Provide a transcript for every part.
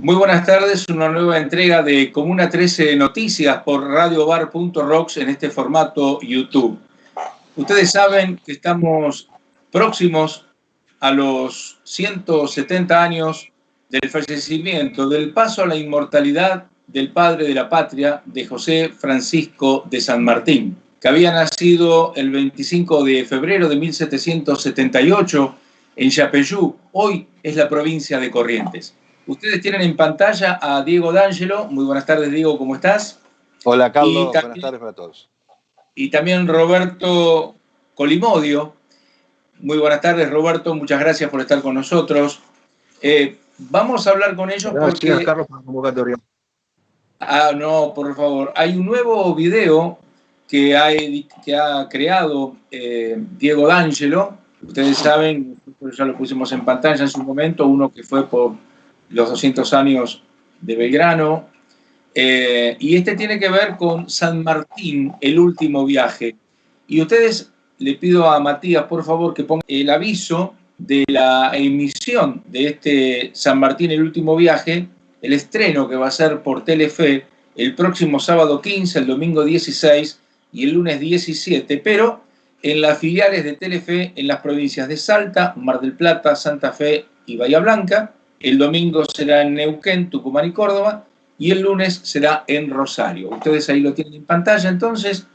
Muy buenas tardes, una nueva entrega de Comuna 13 Noticias por radiobar.rocks en este formato YouTube. Ustedes saben que estamos próximos a los 170 años del fallecimiento, del paso a la inmortalidad del padre de la patria, de José Francisco de San Martín, que había nacido el 25 de febrero de 1778 en Yapeyú, hoy es la provincia de Corrientes. Ustedes tienen en pantalla a Diego D'Angelo. Muy buenas tardes, Diego, ¿cómo estás? Hola, Carlos, buenas tardes para todos. Y también Roberto Colimodio. Muy buenas tardes, Roberto, muchas gracias por estar con nosotros. Vamos a hablar con ellos gracias, porque... Carlos, por la convocatoria. No, por favor. Hay un nuevo video que ha creado Diego D'Angelo. Ustedes saben, nosotros ya lo pusimos en pantalla en su momento, uno que fue por los 200 años de Belgrano. Y este tiene que ver con San Martín, el último viaje. Y ustedes, le pido a Matías, por favor, que ponga el aviso de la emisión de este San Martín, el último viaje, el estreno que va a ser por Telefe el próximo sábado 15, el domingo 16 y el lunes 17, pero en las filiales de Telefe en las provincias de Salta, Mar del Plata, Santa Fe y Bahía Blanca. El domingo será en Neuquén, Tucumán y Córdoba, y el lunes será en Rosario. Ustedes ahí lo tienen en pantalla. Entonces,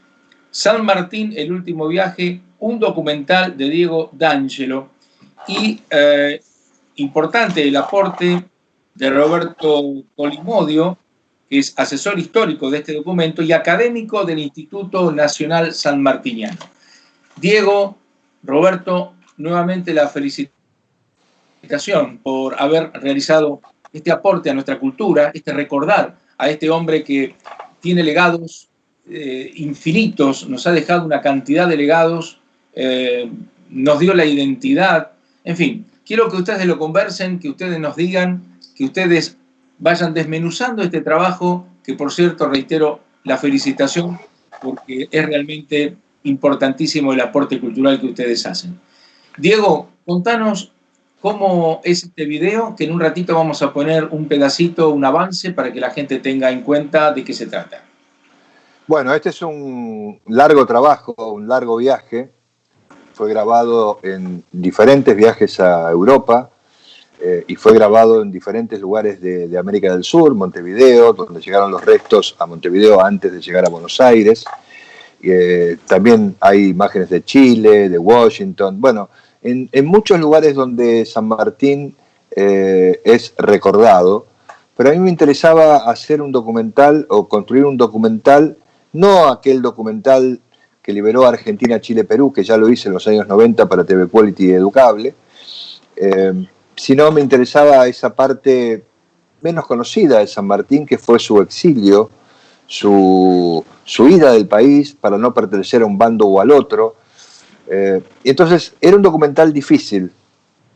San Martín, el último viaje, un documental de Diego D'Angelo. Y importante el aporte de Roberto Colimodio, que es asesor histórico de este documento y académico del Instituto Nacional Sanmartiniano. Diego, Roberto, nuevamente la felicitación por haber realizado este aporte a nuestra cultura, este recordar a este hombre que tiene legados infinitos, nos ha dejado una cantidad de legados, nos dio la identidad, en fin, quiero que ustedes lo conversen, que ustedes nos digan, que ustedes vayan desmenuzando este trabajo, que por cierto, reitero, la felicitación, porque es realmente importantísimo el aporte cultural que ustedes hacen. Diego, contanos cómo es este video, que en un ratito vamos a poner un pedacito, un avance, para que la gente tenga en cuenta de qué se trata. Bueno, este es un largo trabajo, un largo viaje. Fue grabado en diferentes viajes a Europa y fue grabado en diferentes lugares de América del Sur, Montevideo, donde llegaron los restos a Montevideo antes de llegar a Buenos Aires. También hay imágenes de Chile, de Washington, bueno, en muchos lugares donde San Martín es recordado, pero a mí me interesaba hacer un documental o construir un documental, no aquel documental que liberó Argentina, Chile, Perú, que ya lo hice en los años 90 para TV Quality y Educable, sino me interesaba esa parte menos conocida de San Martín, que fue su exilio, su ida del país para no pertenecer a un bando o al otro. Y entonces era un documental difícil,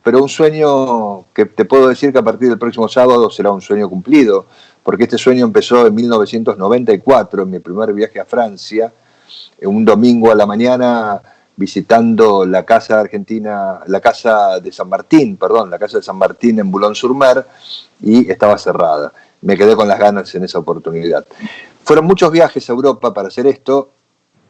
pero un sueño que te puedo decir que a partir del próximo sábado será un sueño cumplido, porque este sueño empezó en 1994, en mi primer viaje a Francia, un domingo a la mañana visitando la casa argentina, la casa de San Martín, perdón, la casa de San Martín en Boulogne-sur-Mer, y estaba cerrada. Me quedé con las ganas en esa oportunidad. Fueron muchos viajes a Europa para hacer esto.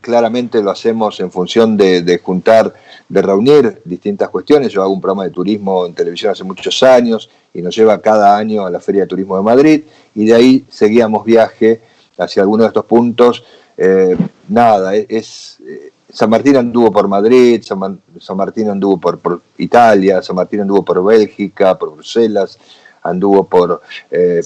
Claramente lo hacemos en función de juntar, de reunir distintas cuestiones. Yo hago un programa de turismo en televisión hace muchos años y nos lleva cada año a la Feria de Turismo de Madrid, y de ahí seguíamos viaje hacia algunos de estos puntos. San Martín anduvo por Madrid, San Martín anduvo por Italia, San Martín anduvo por Bélgica, por Bruselas, anduvo por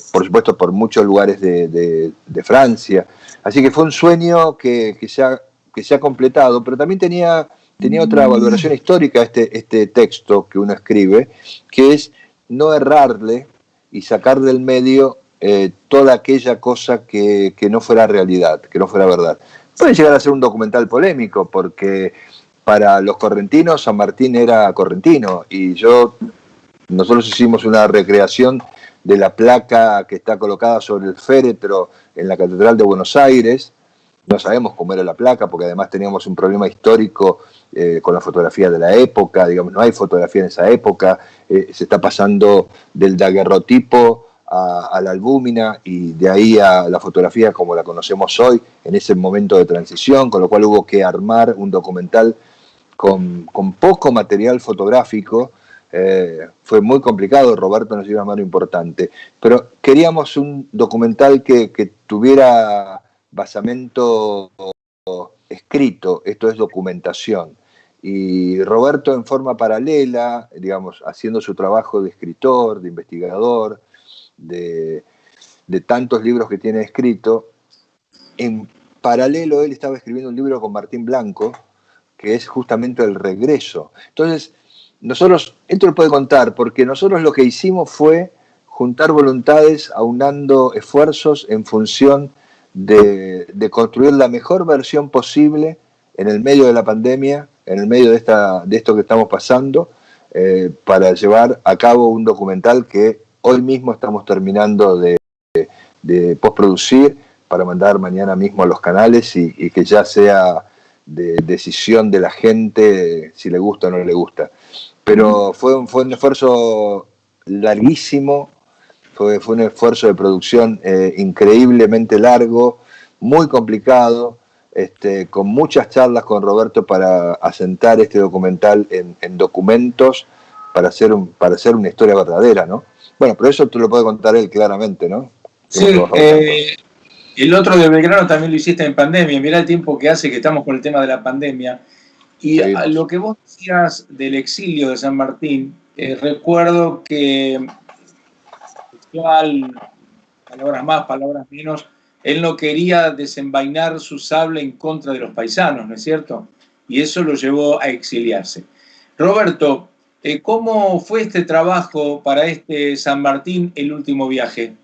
supuesto por muchos lugares de Francia. Así que fue un sueño que se ha completado, pero también tenía otra valoración histórica este texto que uno escribe, que es no errarle y sacar del medio toda aquella cosa que no fuera realidad, que no fuera verdad. Puede llegar a ser un documental polémico, porque para los correntinos San Martín era correntino, y nosotros hicimos una recreación de la placa que está colocada sobre el féretro en la Catedral de Buenos Aires. No sabemos cómo era la placa, porque además teníamos un problema histórico con la fotografía de la época, digamos, no hay fotografía en esa época, se está pasando del daguerrotipo a la albúmina y de ahí a la fotografía como la conocemos hoy, en ese momento de transición, con lo cual hubo que armar un documental con poco material fotográfico. Fue muy complicado, Roberto nos dio una mano importante, pero queríamos un documental que tuviera basamento escrito, esto es documentación. Y Roberto en forma paralela, digamos, haciendo su trabajo de escritor, de investigador, de tantos libros que tiene escrito, en paralelo él estaba escribiendo un libro con Martín Blanco, que es justamente el regreso. Entonces, nosotros, esto lo puede contar, porque nosotros lo que hicimos fue juntar voluntades, aunando esfuerzos en función de construir la mejor versión posible en el medio de la pandemia, en el medio de esto que estamos pasando, para llevar a cabo un documental que hoy mismo estamos terminando de postproducir para mandar mañana mismo a los canales y que ya sea de decisión de la gente si le gusta o no le gusta. Pero fue un esfuerzo larguísimo, fue un esfuerzo de producción increíblemente largo, muy complicado, con muchas charlas con Roberto para asentar este documental en documentos para hacer una historia verdadera, ¿no? Bueno, pero eso tú lo puede contar él claramente, ¿no? Sí, el otro de Belgrano también lo hiciste en pandemia. Mirá el tiempo que hace que estamos con el tema de la pandemia. Y Seguimos. lo que vos decías del exilio de San Martín, recuerdo que, palabras más, palabras menos, él no quería desenvainar su sable en contra de los paisanos, ¿no es cierto? Y eso lo llevó a exiliarse. Roberto, ¿cómo fue este trabajo para este San Martín, el último viaje?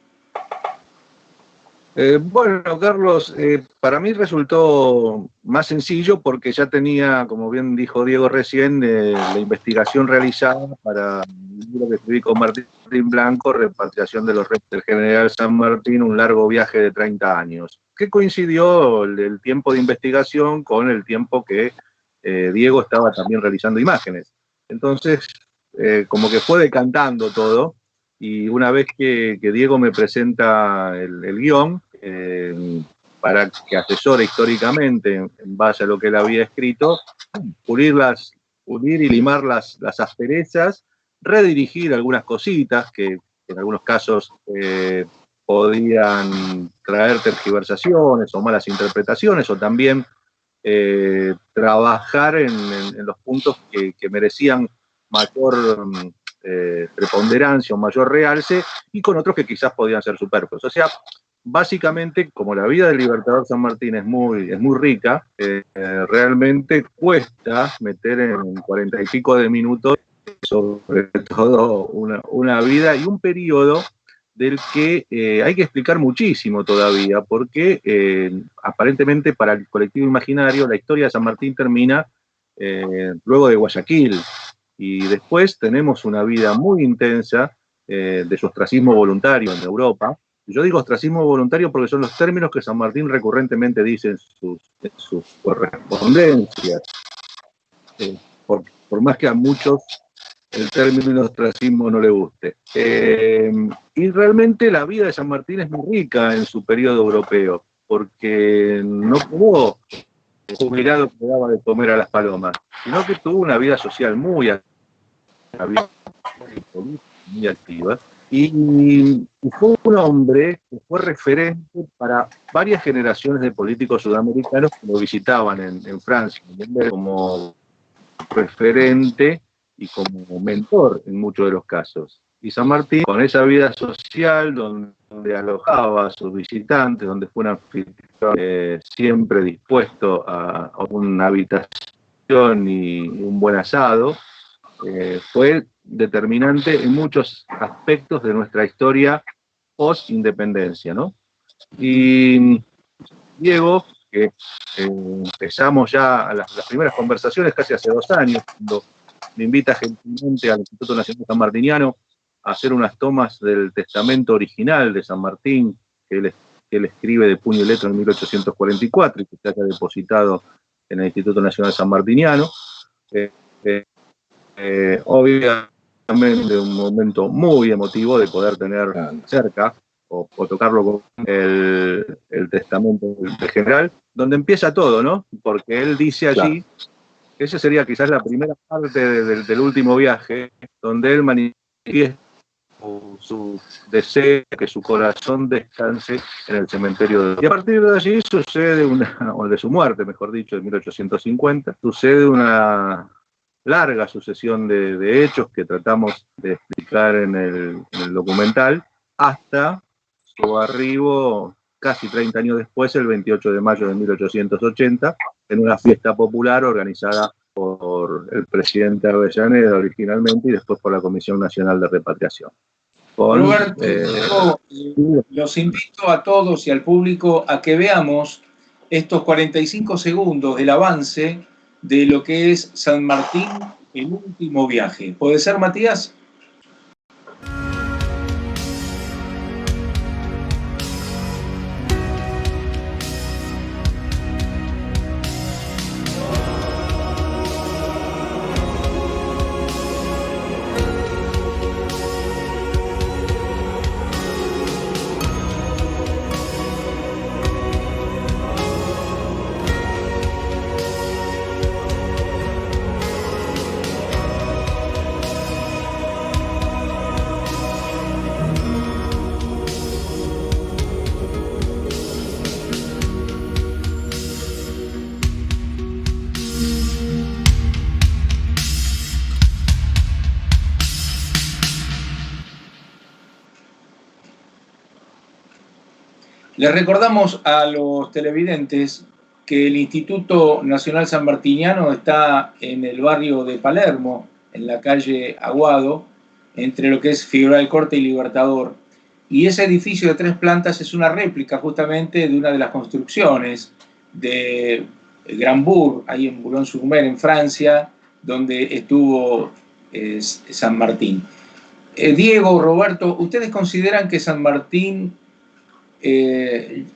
Bueno, Carlos, para mí resultó más sencillo porque ya tenía, como bien dijo Diego recién, la investigación realizada para el libro que escribí con Martín Blanco, Repatriación de los restos del general San Martín, un largo viaje de 30 años, que coincidió el tiempo de investigación con el tiempo que Diego estaba también realizando imágenes. Entonces, como que fue decantando todo. Y una vez que Diego me presenta el guión, para que asesore históricamente en base a lo que él había escrito, pulir y limar las asperezas, redirigir algunas cositas que en algunos casos podían traer tergiversaciones o malas interpretaciones, o también trabajar en los puntos que merecían mayor preponderancia o mayor realce, y con otros que quizás podían ser superfluos. O sea, básicamente, como la vida del Libertador San Martín es muy rica, realmente cuesta meter en 40 y pico de minutos, sobre todo una vida y un periodo del que hay que explicar muchísimo todavía, porque aparentemente para el colectivo imaginario la historia de San Martín termina luego de Guayaquil, y después tenemos una vida muy intensa de su ostracismo voluntario en Europa. Yo digo ostracismo voluntario porque son los términos que San Martín recurrentemente dice en sus correspondencias, por más que a muchos el término ostracismo no le guste. Y realmente la vida de San Martín es muy rica en su periodo europeo, porque no quedó jubilado que daba de comer a las palomas, sino que tuvo una vida social muy activa, y fue un hombre que fue referente para varias generaciones de políticos sudamericanos que lo visitaban en Francia, como referente y como mentor en muchos de los casos. Y San Martín, con esa vida social donde alojaba a sus visitantes, donde fue un anfitrión siempre dispuesto a una habitación y un buen asado, fue determinante en muchos aspectos de nuestra historia post-independencia, ¿no? Y Diego, que empezamos ya las primeras conversaciones casi hace 2 años, cuando me invita gentilmente al Instituto Nacional Sanmartiniano a hacer unas tomas del testamento original de San Martín, que él escribe de puño y letra en 1844 y que se haya depositado en el Instituto Nacional Sanmartiniano. Obviamente justamente un momento muy emotivo de poder tener cerca o tocarlo con el testamento del general, donde empieza todo, ¿no? Porque él dice allí, que esa sería quizás la primera parte del último viaje, donde él manifiesta su deseo que su corazón descanse en el cementerio. Y a partir de allí sucede o de su muerte, mejor dicho, en 1850, sucede una larga sucesión de hechos que tratamos de explicar en el documental, hasta su arribo casi 30 años después, el 28 de mayo de 1880, en una fiesta popular organizada por el presidente Avellaneda originalmente y después por la Comisión Nacional de Repatriación. Roberto, los invito a todos y al público a que veamos estos 45 segundos del avance de lo que es San Martín, el último viaje. ¿Puede ser, Matías? Les recordamos a los televidentes que el Instituto Nacional Sanmartiniano está en el barrio de Palermo, en la calle Aguado, entre lo que es Figueroa del Corte y Libertador. Y ese edificio de 3 plantas es una réplica justamente de una de las construcciones de Grambourg, ahí en Boulogne-sur-Mer, en Francia, donde estuvo San Martín. Diego, Roberto, ¿ustedes consideran que San Martín, el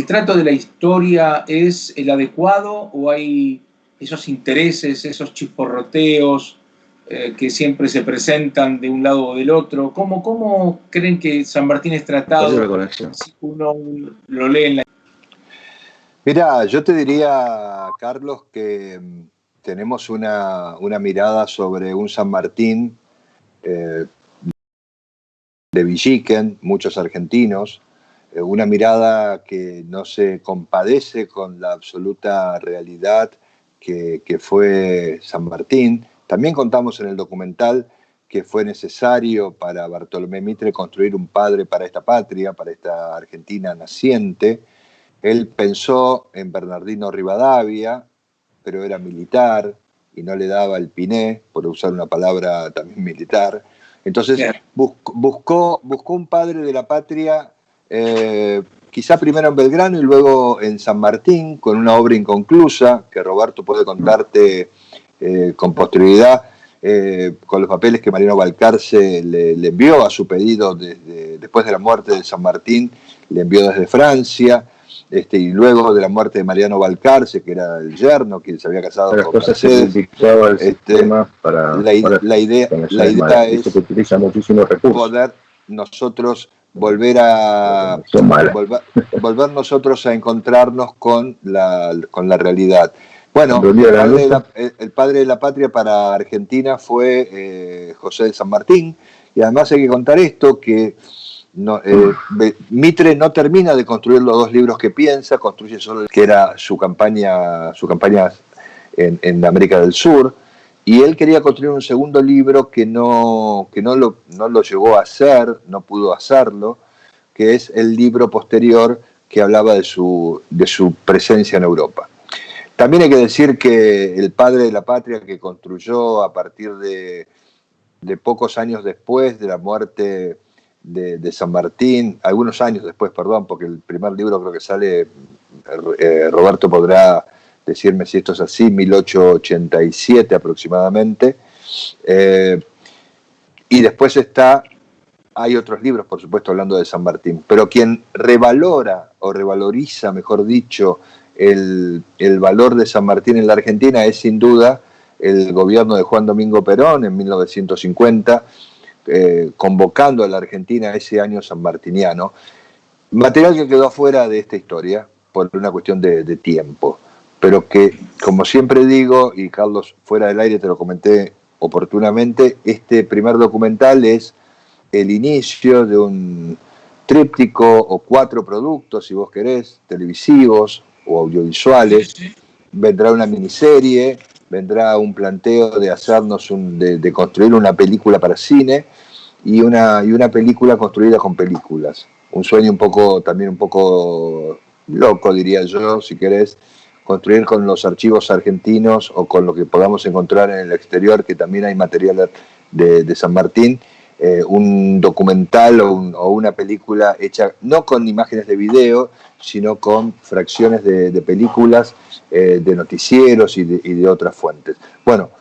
trato de la historia es el adecuado, o hay esos intereses, esos chisporroteos que siempre se presentan de un lado o del otro? ¿Cómo creen que San Martín es tratado si uno lo lee en la... Mirá, yo te diría, Carlos, que tenemos una mirada sobre un San Martín de Villiquen, muchos argentinos, una mirada que no se compadece con la absoluta realidad que fue San Martín. También contamos en el documental que fue necesario para Bartolomé Mitre construir un padre para esta patria, para esta Argentina naciente. Él pensó en Bernardino Rivadavia, pero era militar y no le daba el piné, por usar una palabra también militar. Entonces buscó un padre de la patria, quizá primero en Belgrano y luego en San Martín, con una obra inconclusa que Roberto puede contarte con posterioridad, con los papeles que Mariano Balcarce le envió a su pedido después de la muerte de San Martín, le envió desde Francia. Y luego de la muerte de Mariano Balcarce, que era el yerno, que se había casado con Mercedes, la idea es que utiliza muchísimos recursos. Poder nosotros volver nosotros a encontrarnos con la realidad. Bueno, el padre de la patria para Argentina fue José de San Martín, y además hay que contar esto, que Mitre no termina de construir los 2 libros que piensa, construye solo el que era su campaña en América del Sur, y él quería construir un segundo libro que no lo llegó a hacer, no pudo hacerlo, que es el libro posterior que hablaba de su presencia en Europa. También hay que decir que el padre de la patria, que construyó a partir de pocos años después de la muerte de San Martín, algunos años después, perdón, porque el primer libro creo que sale, Roberto podrá decirme si esto es así, 1887 aproximadamente, y después hay otros libros, por supuesto, hablando de San Martín, pero quien revaloriza, mejor dicho, el valor de San Martín en la Argentina es sin duda el gobierno de Juan Domingo Perón en 1950, convocando a la Argentina a ese año sanmartiniano. Material que quedó afuera de esta historia por una cuestión de tiempo, pero que, como siempre digo, y Carlos, fuera del aire te lo comenté oportunamente, este primer documental es el inicio de un tríptico o 4 productos, si vos querés, televisivos o audiovisuales. Sí, sí. Vendrá una miniserie, vendrá un planteo de hacernos de construir una película para cine y una película construida con películas. Un sueño también un poco loco, diría yo, si querés, construir con los archivos argentinos o con lo que podamos encontrar en el exterior, que también hay material de San Martín, un documental o una película hecha no con imágenes de video, sino con fracciones de películas, de noticieros y de otras fuentes. Bueno,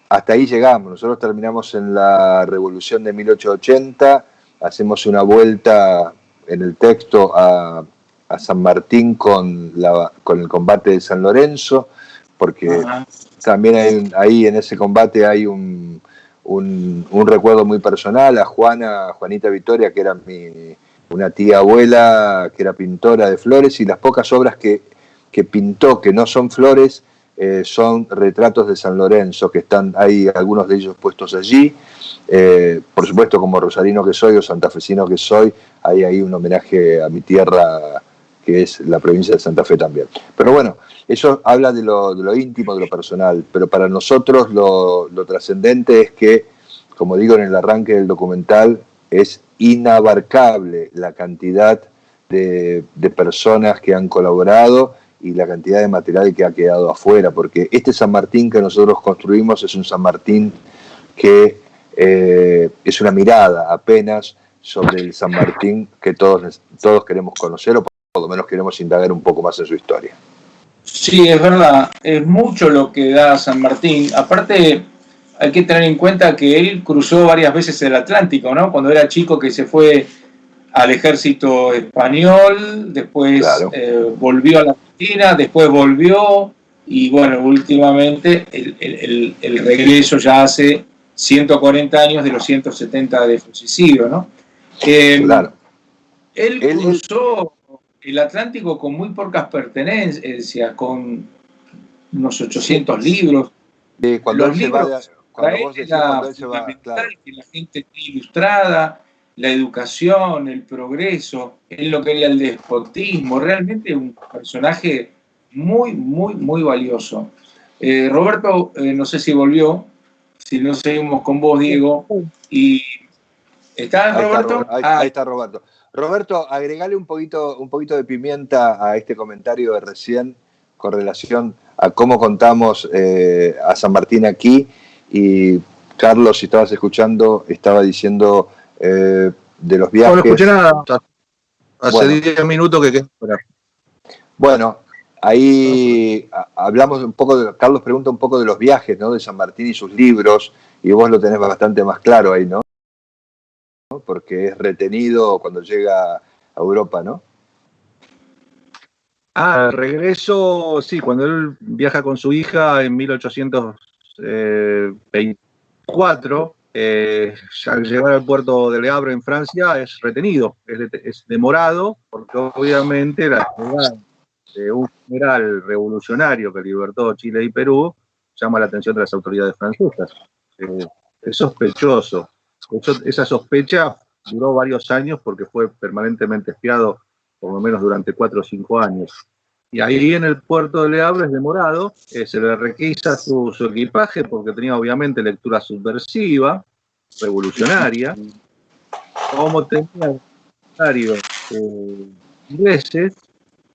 hasta ahí llegamos. Nosotros terminamos en la Revolución de 1880, hacemos una vuelta en el texto a San Martín con el combate de San Lorenzo, porque también ahí en ese combate hay un recuerdo muy personal a Juanita Victoria, que era una tía abuela, que era pintora de flores, y las pocas obras que pintó, que no son flores, son retratos de San Lorenzo, que hay algunos de ellos puestos allí. Por supuesto, como rosarino que soy o santafesino que soy, hay ahí un homenaje a mi tierra, que es la provincia de Santa Fe también. Pero bueno, eso habla de lo íntimo, de lo personal, pero para nosotros lo trascendente es que, como digo en el arranque del documental, es inabarcable la cantidad de personas que han colaborado y la cantidad de material que ha quedado afuera, porque este San Martín que nosotros construimos es un San Martín que es una mirada apenas sobre el San Martín que todos queremos conocer, o por lo menos queremos indagar un poco más en su historia. Sí, es verdad, es mucho lo que da San Martín. Aparte, hay que tener en cuenta que él cruzó varias veces el Atlántico, ¿no? Cuando era chico, que se fue al ejército español, después Claro. Volvió a la Argentina, después volvió, y bueno, últimamente el regreso ya hace 140 años de los 170 de Fusicidio, ¿no? Claro. Él cruzó el Atlántico con muy pocas pertenencias, con unos 800 libros. Cuando Los libros cuando vos decís cuando él se va, claro. Que la gente esté ilustrada, la educación, el progreso, él no quería el despotismo, realmente un personaje muy, muy, muy valioso. Roberto, no sé si volvió, si no seguimos con vos, Diego, y ¿está Roberto? Ahí está Roberto. Roberto, agregale un poquito de pimienta a este comentario de recién con relación a cómo contamos a San Martín aquí. Y Carlos, si estabas escuchando, estaba diciendo de los viajes. No escuché nada. Hace 10 minutos que quedé fuera. Bueno, ahí hablamos un poco, Carlos pregunta un poco de los viajes, ¿no? De San Martín y sus libros, y vos lo tenés bastante más claro ahí, ¿no? Porque es retenido cuando llega a Europa, ¿no? Regreso, sí, cuando él viaja con su hija en 1824, al llegar al puerto de Le Havre en Francia es retenido, es demorado, porque obviamente la llegada de un general revolucionario que libertó Chile y Perú llama la atención de las autoridades francesas. Es sospechoso. Esa sospecha duró varios años porque fue permanentemente espiado, por lo menos durante 4 o 5 años. Y ahí en el puerto de Le Havre es demorado, se le requisa su equipaje porque tenía obviamente lectura subversiva, revolucionaria. Como tenía voluntarios ingleses,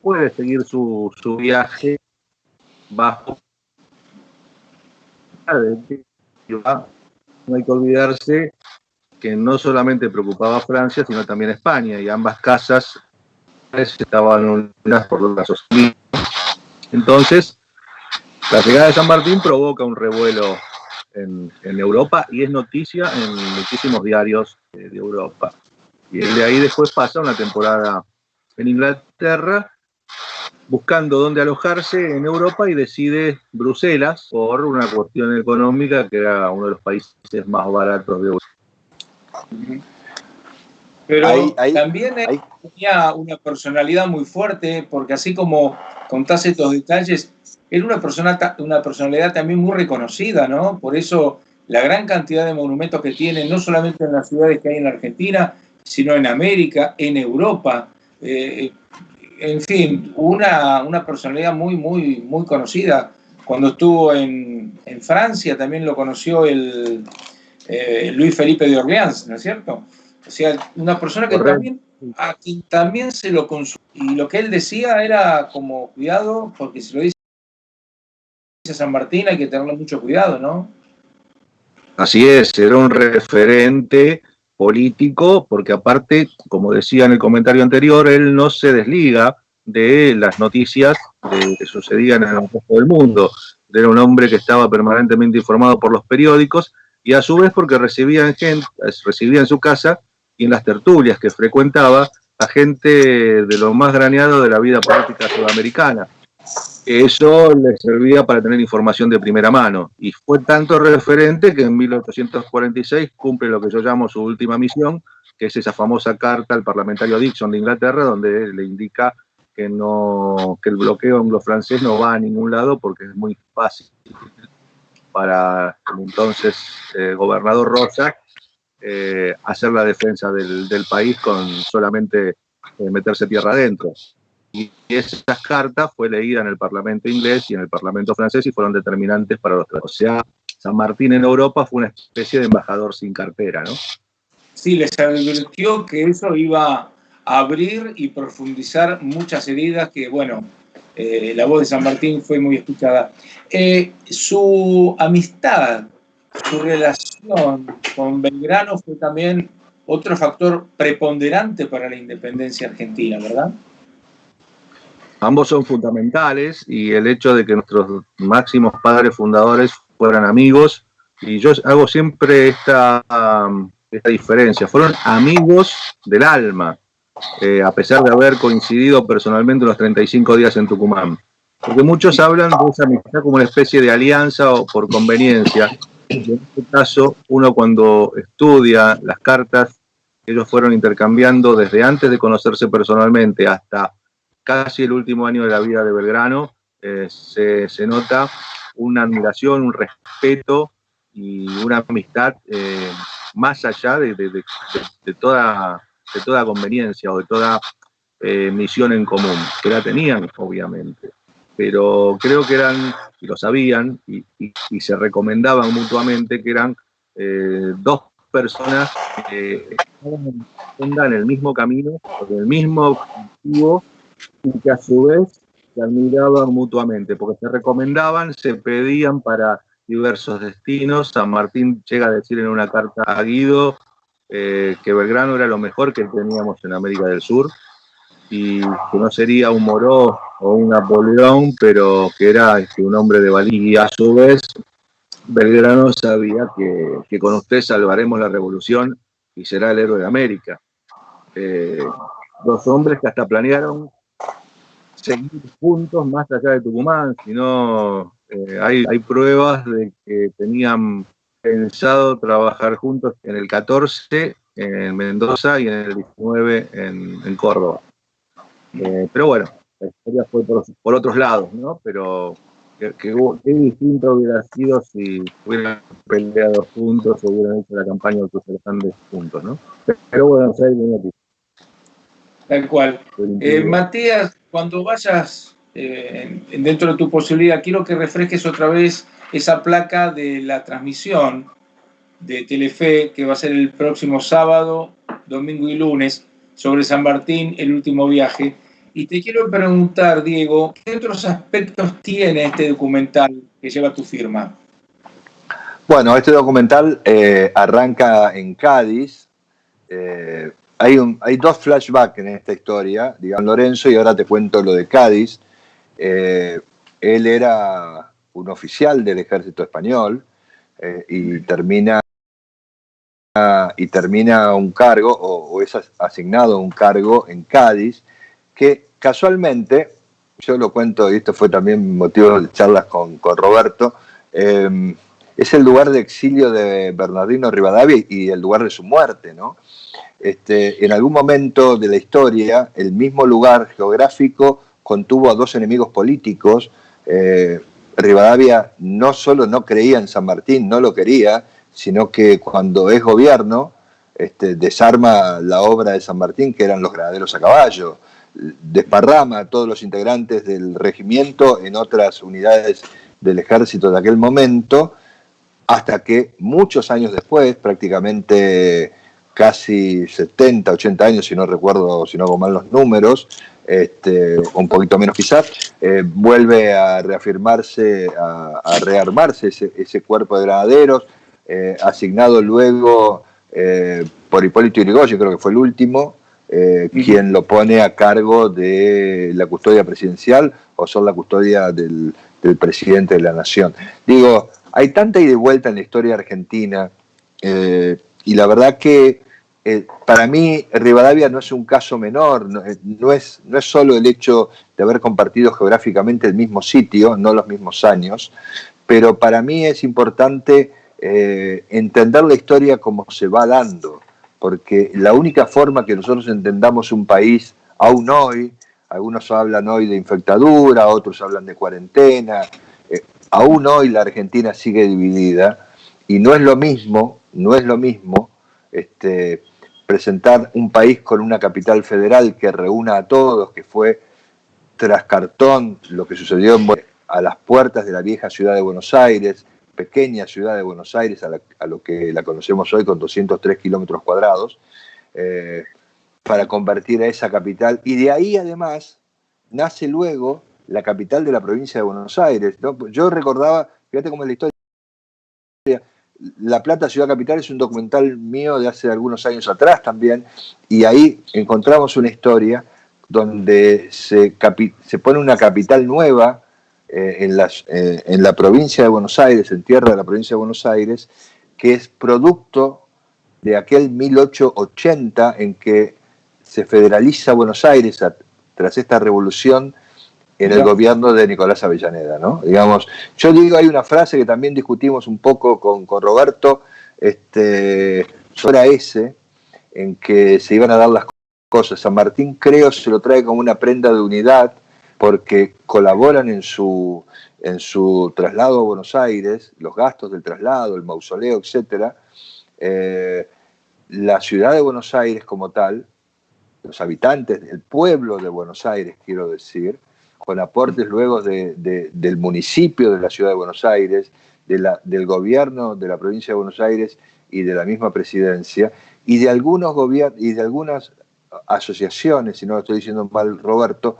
puede seguir su viaje bajo. No hay que olvidarse que no solamente preocupaba a Francia, sino también a España, y ambas casas estaban unidas por los lazos. Entonces, la llegada de San Martín provoca un revuelo en Europa y es noticia en muchísimos diarios de Europa. Y de ahí después pasa una temporada en Inglaterra, buscando dónde alojarse en Europa y decide Bruselas por una cuestión económica, que era uno de los países más baratos de Europa. Pero también tenía una personalidad muy fuerte, porque así como contás estos detalles, era una personalidad también muy reconocida, ¿no? Por eso la gran cantidad de monumentos que tiene, no solamente en las ciudades que hay en la Argentina, sino en América, en Europa. En fin, una personalidad muy, muy, muy conocida. Cuando estuvo en Francia también lo conoció Luis Felipe de Orleans, ¿no es cierto? O sea, una persona que también, a quien también se lo consumió. Y lo que él decía era como cuidado, porque si lo dice San Martín hay que tenerle mucho cuidado, ¿no? Así es, era un referente político, porque aparte, como decía en el comentario anterior, él no se desliga de las noticias que sucedían en el resto del mundo. Era un hombre que estaba permanentemente informado por los periódicos y a su vez porque recibía en su casa y en las tertulias que frecuentaba a gente de lo más graneado de la vida política sudamericana. Eso le servía para tener información de primera mano. Y fue tanto referente que en 1846 cumple lo que yo llamo su última misión, que es esa famosa carta al parlamentario Dixon de Inglaterra, donde le indica que el bloqueo anglo-francés no va a ningún lado porque es muy fácil para el entonces gobernador Rosas hacer la defensa del país con solamente meterse tierra adentro. Y esas cartas fue leída en el Parlamento inglés y en el Parlamento francés y fueron determinantes para los tratados. O sea, San Martín en Europa fue una especie de embajador sin cartera, ¿no? Sí, les advirtió que eso iba a abrir y profundizar muchas heridas que, bueno, la voz de San Martín fue muy escuchada. Su amistad, su relación con Belgrano fue también otro factor preponderante para la independencia argentina, ¿verdad? Ambos son fundamentales y el hecho de que nuestros máximos padres fundadores fueran amigos, y yo hago siempre esta diferencia, fueron amigos del alma, a pesar de haber coincidido personalmente los 35 días en Tucumán. Porque muchos hablan de esa amistad como una especie de alianza o por conveniencia. Y en este caso, uno cuando estudia las cartas que ellos fueron intercambiando desde antes de conocerse personalmente hasta casi el último año de la vida de Belgrano, se nota una admiración, un respeto y una amistad más allá de toda conveniencia o de toda misión en común, que la tenían, obviamente. Pero creo que eran, y lo sabían, y se recomendaban mutuamente, que eran dos personas que estaban en el mismo camino, con el mismo objetivo, y que a su vez se admiraban mutuamente, porque se recomendaban, se pedían para diversos destinos. San Martín llega a decir en una carta a Guido que Belgrano era lo mejor que teníamos en América del Sur, y que no sería un Moró o un Napoleón, pero que era un hombre de valía. Y a su vez, Belgrano sabía que con usted salvaremos la revolución y será el héroe de América. Dos hombres que hasta planearon seguir juntos más allá de Tucumán, sino hay pruebas de que tenían pensado trabajar juntos en el 14 en Mendoza y en el 19 en Córdoba. Pero bueno, la historia fue por otros lados, ¿no? Pero qué distinto hubiera sido si hubieran peleado juntos o hubieran hecho la campaña de los Andes juntos, ¿no? Pero bueno, ahí viene aquí. Tal cual. Matías, cuando vayas dentro de tu posibilidad, quiero que refresques otra vez esa placa de la transmisión de Telefe, que va a ser el próximo sábado, domingo y lunes, sobre San Martín, el último viaje. Y te quiero preguntar, Diego, ¿qué otros aspectos tiene este documental que lleva tu firma? Bueno, este documental arranca en Cádiz. Hay dos flashbacks en esta historia, digamos Lorenzo, y ahora te cuento lo de Cádiz. Él era un oficial del ejército español y termina un cargo, o es asignado a un cargo en Cádiz, que casualmente yo lo cuento, y esto fue también motivo de charlas con Roberto, es el lugar de exilio de Bernardino Rivadavia y el lugar de su muerte, ¿no? En algún momento de la historia, el mismo lugar geográfico contuvo a dos enemigos políticos. Rivadavia no solo no creía en San Martín, no lo quería, sino que cuando es gobierno, desarma la obra de San Martín, que eran los granaderos a caballo, desparrama a todos los integrantes del regimiento en otras unidades del ejército de aquel momento, hasta que muchos años después, prácticamente casi 70, 80 años, si no recuerdo, si no hago mal los números, un poquito menos quizás, vuelve a reafirmarse, a rearmarse ese cuerpo de granaderos, asignado luego por Hipólito Yrigoyen, creo que fue el último, quien lo pone a cargo de la custodia presidencial o son la custodia del presidente de la nación. Digo, hay tanta ida y vuelta en la historia argentina, y la verdad que para mí Rivadavia no es un caso menor, no es solo el hecho de haber compartido geográficamente el mismo sitio, no los mismos años, pero para mí es importante entender la historia como se va dando, porque la única forma que nosotros entendamos un país, aún hoy, algunos hablan hoy de infectadura, otros hablan de cuarentena, aún hoy la Argentina sigue dividida y no es lo mismo presentar un país con una capital federal que reúna a todos, que fue tras cartón lo que sucedió a las puertas de la vieja ciudad de Buenos Aires, pequeña ciudad de Buenos Aires, a lo que la conocemos hoy con 203 kilómetros cuadrados, para convertir a esa capital. Y de ahí además nace luego la capital de la provincia de Buenos Aires, ¿no? Yo recordaba, fíjate cómo es la historia, La Plata, Ciudad Capital, es un documental mío de hace algunos años atrás también, y ahí encontramos una historia donde se pone una capital nueva en la provincia de Buenos Aires, en tierra de la provincia de Buenos Aires, que es producto de aquel 1880 en que se federaliza Buenos Aires tras esta revolución en el gobierno de Nicolás Avellaneda, ¿no? Digamos, yo digo, hay una frase que también discutimos un poco con Roberto, sobre ese, en que se iban a dar las cosas. San Martín, creo, se lo trae como una prenda de unidad, porque colaboran en su traslado a Buenos Aires, los gastos del traslado, el mausoleo, etc. La ciudad de Buenos Aires como tal, los habitantes del pueblo de Buenos Aires, quiero decir, con aportes luego del municipio de la ciudad de Buenos Aires, del gobierno de la provincia de Buenos Aires y de la misma presidencia, y de algunos gobiernos y de algunas asociaciones, si no lo estoy diciendo mal, Roberto,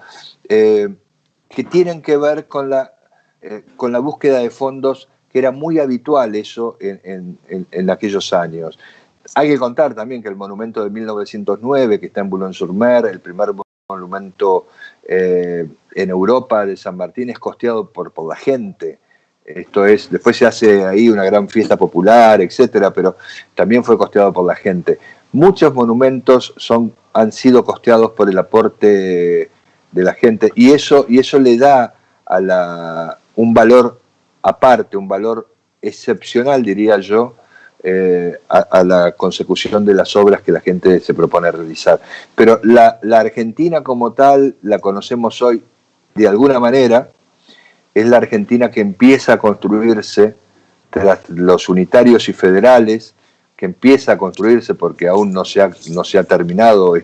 que tienen que ver con la búsqueda de fondos, que era muy habitual eso en aquellos años. Hay que contar también que el monumento de 1909, que está en Boulogne-sur-Mer, el primer monumento en Europa de San Martín, es costeado por la gente. Esto es, después se hace ahí una gran fiesta popular, etcétera, pero también fue costeado por la gente. Muchos monumentos han sido costeados por el aporte de la gente, y eso le da un valor aparte, un valor excepcional, diría yo, a la consecución de las obras que la gente se propone realizar. Pero la Argentina como tal, la conocemos hoy de alguna manera, es la Argentina que empieza a construirse tras los unitarios y federales, que empieza a construirse porque aún no se ha terminado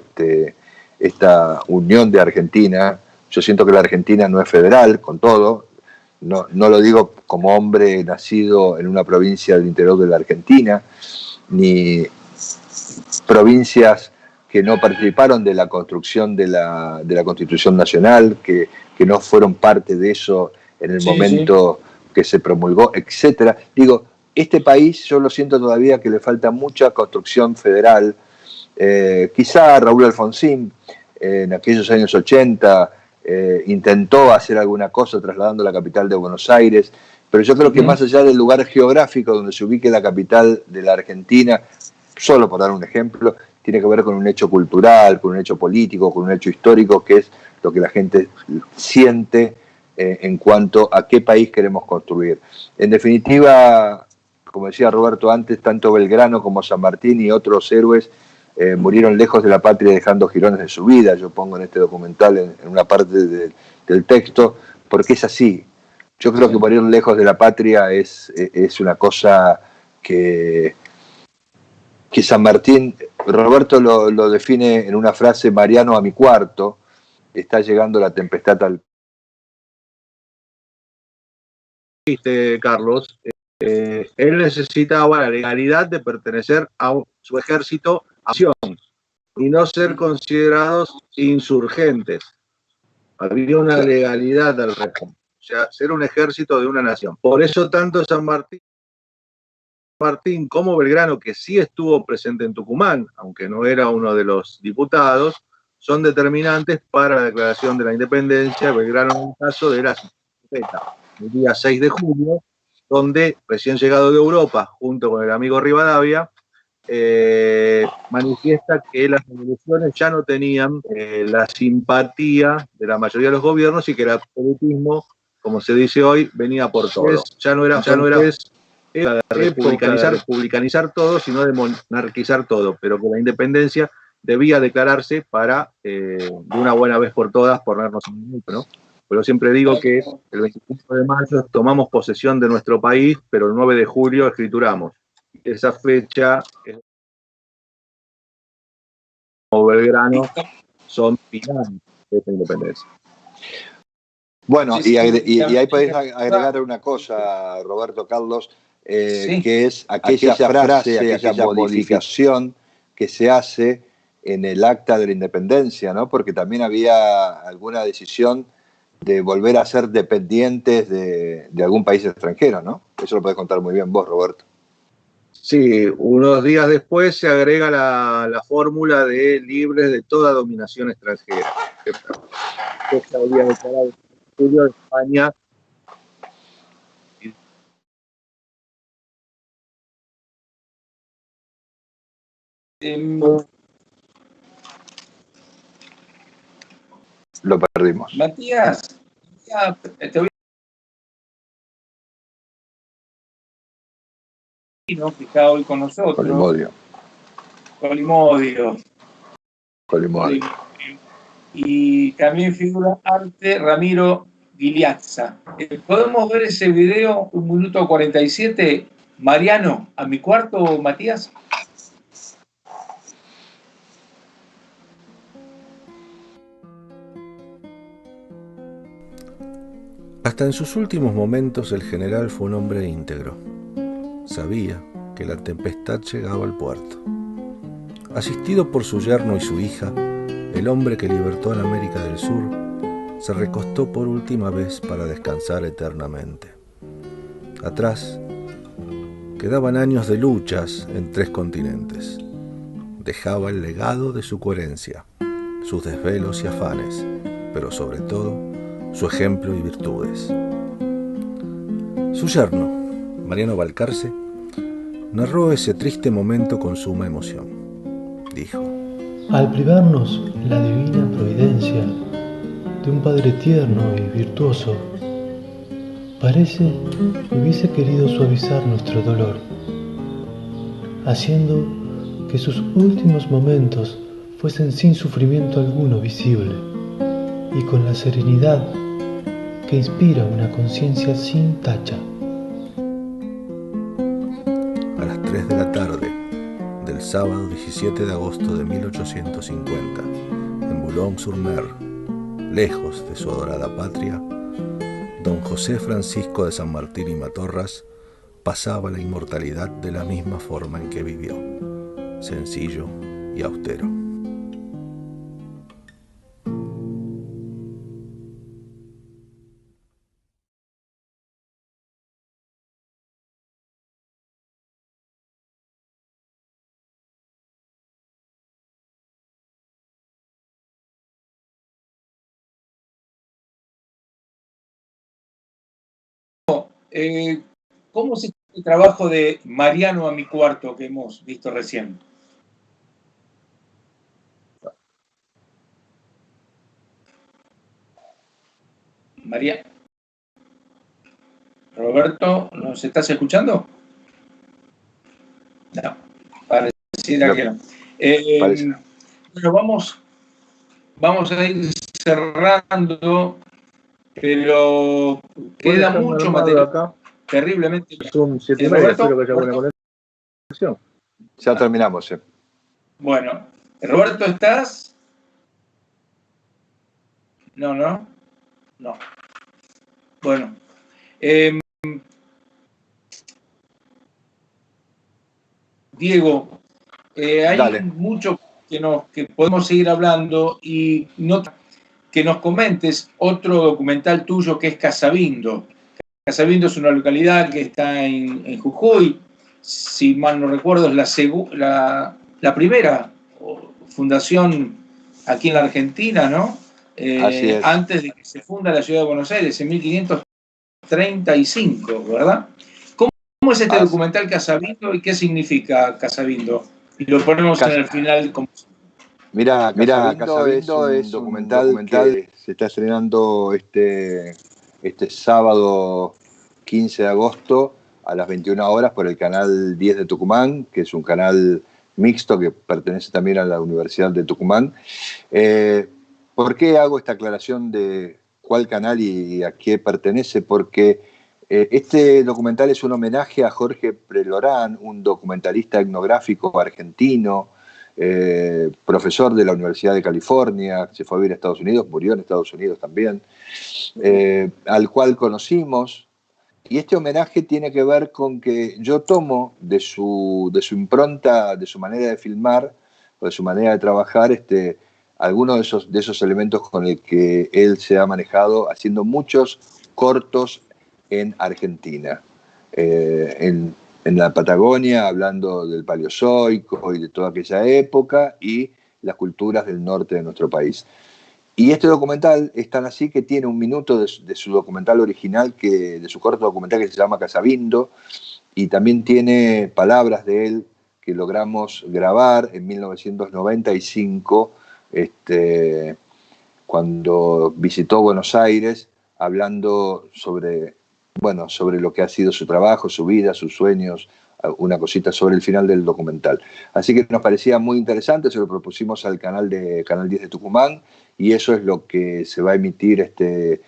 esta unión de Argentina. Yo siento que la Argentina no es federal, con todo. No lo digo como hombre nacido en una provincia del interior de la Argentina, ni provincias que no participaron de la construcción de la Constitución Nacional, que no fueron parte de eso en el momento que se promulgó, etcétera. Digo, este país yo lo siento todavía que le falta mucha construcción federal. Quizá Raúl Alfonsín en aquellos años 80 intentó hacer alguna cosa trasladando la capital de Buenos Aires, pero yo creo que más allá del lugar geográfico donde se ubique la capital de la Argentina, solo por dar un ejemplo, tiene que ver con un hecho cultural, con un hecho político, con un hecho histórico, que es lo que la gente siente en cuanto a qué país queremos construir. En definitiva, como decía Roberto antes, tanto Belgrano como San Martín y otros héroes murieron lejos de la patria dejando jirones de su vida. Yo pongo en este documental, en una parte del texto, porque es así. Yo creo que morir lejos de la patria es una cosa que San Martín, Roberto lo define en una frase: Mariano, a mi cuarto, está llegando la tempestad al... Carlos, él necesitaba la legalidad de pertenecer a su ejército y no ser considerados insurgentes. Había una legalidad al respecto, o sea, ser un ejército de una nación. Por eso tanto San Martín como Belgrano, que sí estuvo presente en Tucumán, aunque no era uno de los diputados, son determinantes para la declaración de la independencia. Belgrano en el caso de la el día 6 de julio, donde, recién llegado de Europa, junto con el amigo Rivadavia, manifiesta que las revoluciones ya no tenían la simpatía de la mayoría de los gobiernos y que el absolutismo, como se dice hoy, venía por todo. Ya no era de republicanizar todo, sino de monarquizar todo, pero que la independencia debía declararse para, de una buena vez por todas, ponernos en minuto, ¿no? Pero siempre digo que el 25 de mayo tomamos posesión de nuestro país, pero el 9 de julio escrituramos. Esa fecha, como Belgrano, son finales de esta independencia. Bueno, y ahí podés agregar una cosa, Roberto Carlos, que es aquella frase, aquella modificación que se hace en el acta de la independencia, ¿no? Porque también había alguna decisión de volver a ser dependientes de algún país extranjero, ¿no? Eso lo podés contar muy bien vos, Roberto. Sí, unos días después se agrega la fórmula de libres de toda dominación extranjera, que se había declarado en julio de España. Lo perdimos. Matías, te voy a que está hoy con nosotros. Colimodio. Y también figura arte Ramiro Guiliazza. ¿Podemos ver ese video, 1 minuto 47? Mariano, a mi cuarto, Matías. Hasta en sus últimos momentos el general fue un hombre íntegro. Sabía que la tempestad llegaba al puerto. Asistido por su yerno y su hija, el hombre que libertó a la América del Sur se recostó por última vez para descansar eternamente. Atrás quedaban años de luchas en 3 continentes. Dejaba el legado de su coherencia, sus desvelos y afanes, pero sobre todo su ejemplo y virtudes. Su yerno, Mariano Balcarce, narró ese triste momento con suma emoción. Dijo: al privarnos la divina providencia de un Padre tierno y virtuoso, parece que hubiese querido suavizar nuestro dolor, haciendo que sus últimos momentos fuesen sin sufrimiento alguno visible y con la serenidad que inspira una conciencia sin tacha. A las 3 de la tarde del sábado 17 de agosto de 1850, en Boulogne-sur-Mer, lejos de su adorada patria, don José Francisco de San Martín y Matorras pasaba la inmortalidad de la misma forma en que vivió, sencillo y austero. ¿Cómo se llama el trabajo de Mariano a mi cuarto que hemos visto recién? María. Roberto, ¿nos estás escuchando? No, pareciera No, que no. parece. Bueno, vamos a ir cerrando, pero queda mucho material. Acá. Terriblemente. Zoom 7:30, Roberto, espero que haya buena conexión. Ya terminamos. Bueno, Roberto, ¿estás? No. Bueno. Diego, hay Dale. mucho que podemos seguir hablando y que nos comentes otro documental tuyo que es Casabindo. Casabindo es una localidad que está en Jujuy. Si mal no recuerdo, es la primera fundación aquí en la Argentina, ¿no? Así es. Antes de que se funda la ciudad de Buenos Aires, en 1535, ¿verdad? ¿Cómo es este documental Casabindo y qué significa Casabindo? Y lo ponemos en el final. Mira, Casabindo es un documental que se está estrenando este sábado 15 de agosto a las 21 horas por el canal 10 de Tucumán, que es un canal mixto que pertenece también a la Universidad de Tucumán. ¿Por qué hago esta aclaración de cuál canal y a qué pertenece? Porque este documental es un homenaje a Jorge Prelorán, un documentalista etnográfico argentino, profesor de la Universidad de California, se fue a vivir a Estados Unidos, murió en Estados Unidos también, al cual conocimos. Y este homenaje tiene que ver con que yo tomo de su impronta, de su manera de filmar, o de su manera de trabajar, algunos de esos elementos con el que él se ha manejado, haciendo muchos cortos en Argentina, en la Patagonia, hablando del Paleozoico y de toda aquella época, y las culturas del norte de nuestro país. Y este documental es tan así que tiene 1 minuto de su documental original, de su corto documental que se llama Casabindo, y también tiene palabras de él que logramos grabar en 1995, cuando visitó Buenos Aires, hablando sobre lo que ha sido su trabajo, su vida, sus sueños, una cosita sobre el final del documental. Así que nos parecía muy interesante, se lo propusimos al canal 10 de Tucumán, y eso es lo que se va a emitir este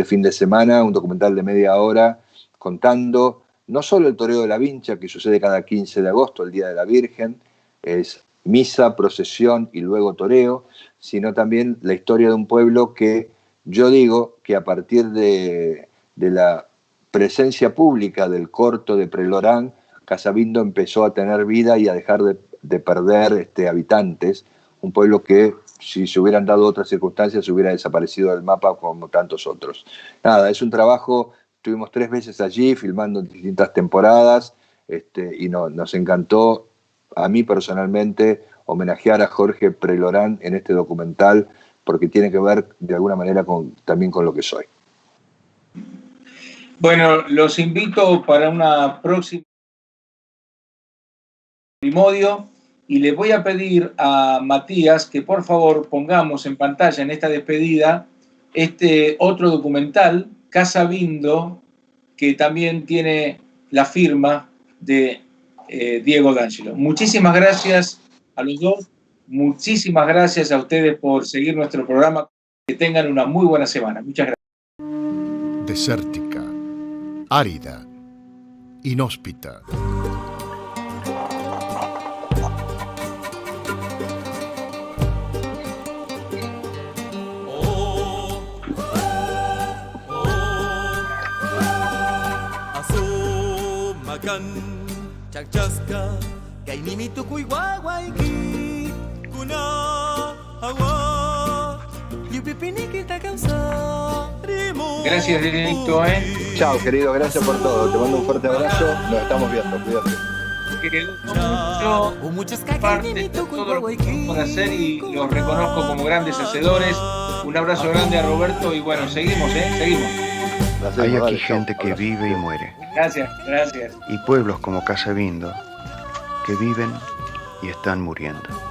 fin de semana, un documental de media hora contando no solo el toreo de la Vincha, que sucede cada 15 de agosto, el Día de la Virgen, es misa, procesión y luego toreo, sino también la historia de un pueblo que yo digo que a partir de la presencia pública del corto de Prelorán, Casabindo empezó a tener vida y a dejar de perder habitantes, un pueblo que si se hubieran dado otras circunstancias hubiera desaparecido del mapa como tantos otros. Nada, es un trabajo, estuvimos 3 veces allí filmando en distintas temporadas, y nos encantó a mí personalmente homenajear a Jorge Prelorán en este documental, porque tiene que ver de alguna manera también con lo que soy. Bueno, los invito para una próxima Primodio, y le voy a pedir a Matías que por favor pongamos en pantalla en esta despedida otro documental, Casabindo, que también tiene la firma de Diego D'Angelo. Muchísimas gracias a los dos, muchísimas gracias a ustedes por seguir nuestro programa, que tengan una muy buena semana. Muchas gracias. Desértica, árida, inhóspita. Chakchaska, kainimi tukuy wawaiki, kuna agua, yupipiniquita causa. Gracias, Dieguito, Chao, querido, gracias por todo. Te mando un fuerte abrazo. Nos estamos viendo, cuídate. Mucho parte de todo lo que podemos hacer y los reconozco como grandes hacedores. Un abrazo grande a Roberto y bueno, seguimos. Hay aquí gente que vive y muere. Gracias. Y pueblos como Casabindo que viven y están muriendo.